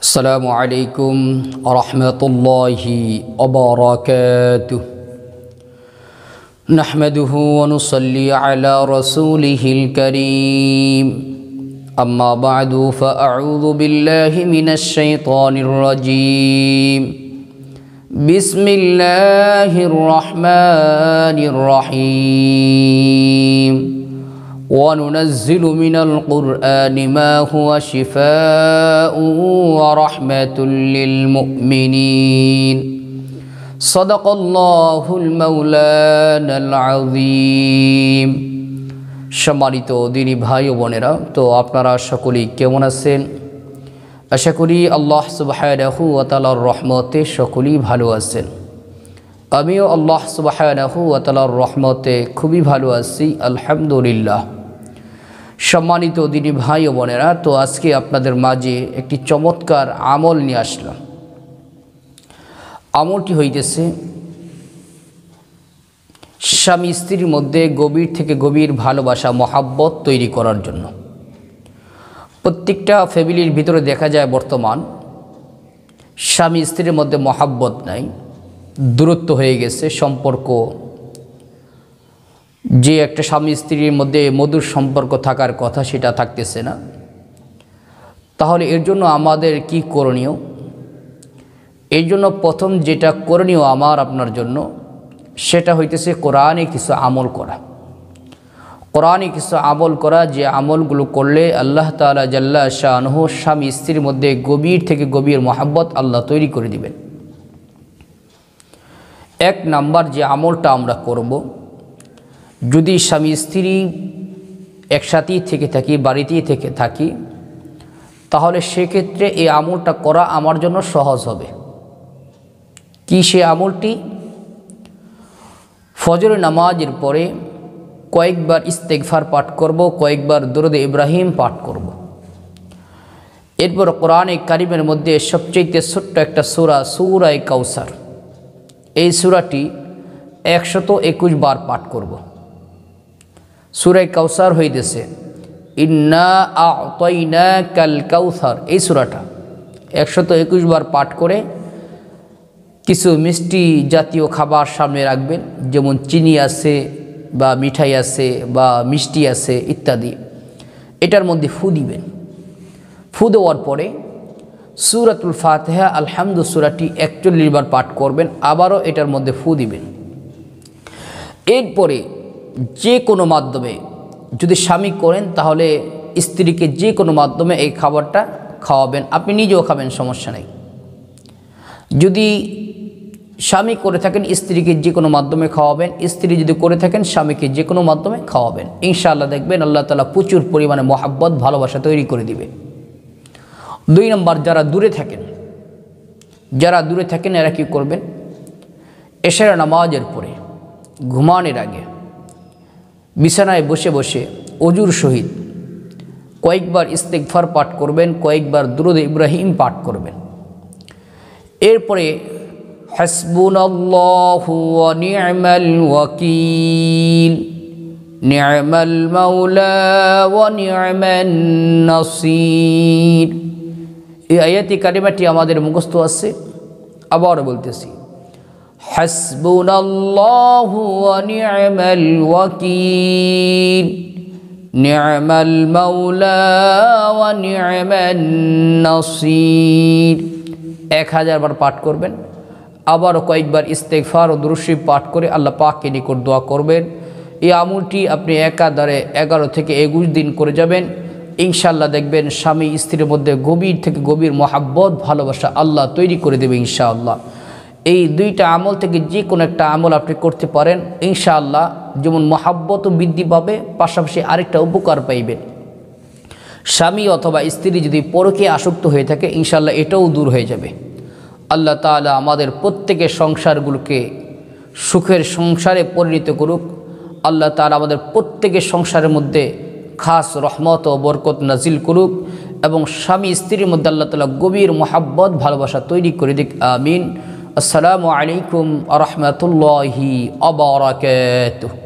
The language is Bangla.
السلام عليكم ورحمة الله وبركاته. نحمده ونصلي على رسوله الكريم. أما بعد فأعوذ بالله من الشيطان الرجيم. بسم الله الرحمن الرحيم. وننزل من القرآن ما هو شفاء ورحمة للمؤمنين. صدق الله المولانا العظيم. সম্মানিত দিনী ভাই ও বোনেরা, তো আপনারা সকলেই কেমন আছেন? আশা করি আল্লাহ সুবহানাহু ওয়া তাআলার রহমতে সকলেই ভালো আছেন। আমিও আল্লাহ সুবহানাহু ওয়া তাআলার রহমতে খুবই ভালো আছি, আলহামদুলিল্লাহ। সম্মানিত দিনী ভাই ও বোনেরা, তো আজকে আপনাদের মাঝে একটি চমৎকার আমল নিয়ে আসলাম। আমলটি হইতেছে স্বামী স্ত্রীর মধ্যে গভীর থেকে গভীর ভালোবাসা মহাব্বত তৈরি করার জন্য। প্রত্যেকটা ফ্যামিলির ভিতরে দেখা যায় বর্তমান স্বামী স্ত্রীর মধ্যে মহাব্বত নাই, দূরত্ব হয়ে গেছে সম্পর্ক। যে একটা স্বামী স্ত্রীর মধ্যে মধুর সম্পর্ক থাকার কথা সেটা থাকতেছে না। তাহলে এর জন্য আমাদের কি করণীয়? এর জন্য প্রথম যেটা করণীয় আমার আপনার জন্য, সেটা হইতেছে কোরআনে কিছু আমল করা। কোরআনে কিছু আমল করা, যে আমলগুলো করলে আল্লাহ তাআলা জাল্লা শাআনুহু স্বামী স্ত্রীর মধ্যে গভীর থেকে গভীর মহাব্বত আল্লাহ তৈরি করে দিবেন। এক নাম্বার যে আমলটা আমরা করব, যদি স্বামী স্ত্রী একসাথেই থেকে থাকি, বাড়িতেই থেকে থাকি, তাহলে সেক্ষেত্রে এই আমলটা করা আমার জন্য সহজ হবে। কি সে আমলটি? ফজরের নামাজের পরে কয়েকবার ইস্তেগফার পাঠ করব, কয়েকবার দরুদ ইব্রাহিম পাঠ করব। এরপর কোরআনে কারিমের মধ্যে সবচেয়ে ছোট্ট একটা সূরা, সূরা কাউসার, এই সূরাটি 121 বার পাঠ করব। সূরা কাউসার হইতেছে ইন্না আ'তাইনাকাল কাউসার। এই সূরাটা 121 বার পাঠ করে কিছু মিষ্টি জাতীয় খাবার সামনে রাখবেন, যেমন চিনি আছে বা মিঠাই আছে বা মিষ্টি আছে ইত্যাদি। এটার মধ্যে ফু দিবেন। ফু দেওয়ার পরে সূরাতুল ফাতিহা আলহামদু সূরাটি 41 বার পাঠ করবেন, আবারও এটার মধ্যে ফু দিবেন। এরপরে যে কোনো মাধ্যমে যদি স্বামী করেন, তাহলে স্ত্রীকে যে কোনো মাধ্যমে এই খাবারটা খাওয়াবেন। আপনি নিজেও খাবেন, সমস্যা নেই। যদি স্বামী করে থাকেন, স্ত্রীকে যে কোনো মাধ্যমে খাওয়াবেন। স্ত্রী যদি করে থাকেন, স্বামীকে যে কোনো মাধ্যমে খাওয়াবেন। ইনশাআল্লাহ দেখবেন আল্লাহ তাআলা প্রচুর পরিমাণে মহাব্বত ভালোবাসা তৈরি করে দিবে। 2 নম্বর, যারা দূরে থাকেন এরা কি করবেন? এশার নামাজের পরে ঘুমানোর আগে বিছানায় বসে বসে ওযুর সহিত কয়েকবার ইস্তেগফার পাঠ করবেন, কয়েকবার দরুদ ইব্রাহিম পাঠ করবেন। এরপরে হাসবুনাল্লাহু ওয়া নি'মাল ওয়াকিল, নি'মাল মাওলা ওয়া নি'মান নাসির, এই আয়াতি কারিমাটি আমাদের মুখস্থ আছে। আবার বলতেছি, হাসবুনাল্লাহু ওয়া নি'মাল ওয়াকিল, নি'মাল মাওলা ওয়া নি'মান নাসির 1000 বার পাঠ করবেন। আবারও কয়েকবার ইস্তেগফার ও দুরূদ শরীফ পাঠ করে আল্লাহ পাকের নিকট দোয়া করবেন। এই আমলটি আপনি একাধারে 11 থেকে 21 দিন করে যাবেন। ইনশাআল্লাহ দেখবেন স্বামী স্ত্রীর মধ্যে গভীর থেকে গভীর মহাব্বত ভালোবাসা আল্লাহ তৈরি করে দেবে ইনশাআল্লাহ। এই 2টা আমল থেকে যে কোনো একটা আমল আপনি করতে পারেন, ইনশাআল্লাহ যেমন মহাব্বতও বৃদ্ধি পাবে, পাশাপাশি আরেকটা উপকার পাইবেন। স্বামী অথবা স্ত্রী যদি পরকে আসক্ত হয়ে থাকে, ইনশাআল্লাহ এটাও দূর হয়ে যাবে। আল্লাহ তাআলা আমাদের প্রত্যেকের সংসারগুলোকে সুখের সংসারে পরিণত করুক। আল্লাহ তাআলা আমাদের প্রত্যেকের সংসারের মধ্যে খাস রহমত ও বরকত নাজিল করুক, এবং স্বামী স্ত্রীর মধ্যে আল্লাহ তাআলা গভীর মহাব্বত ভালোবাসা তৈরি করে দিক। আমিন। আসসালামু আলাইকুম ওয়া রাহমাতুল্লাহি ওয়া বারাকাতুহু।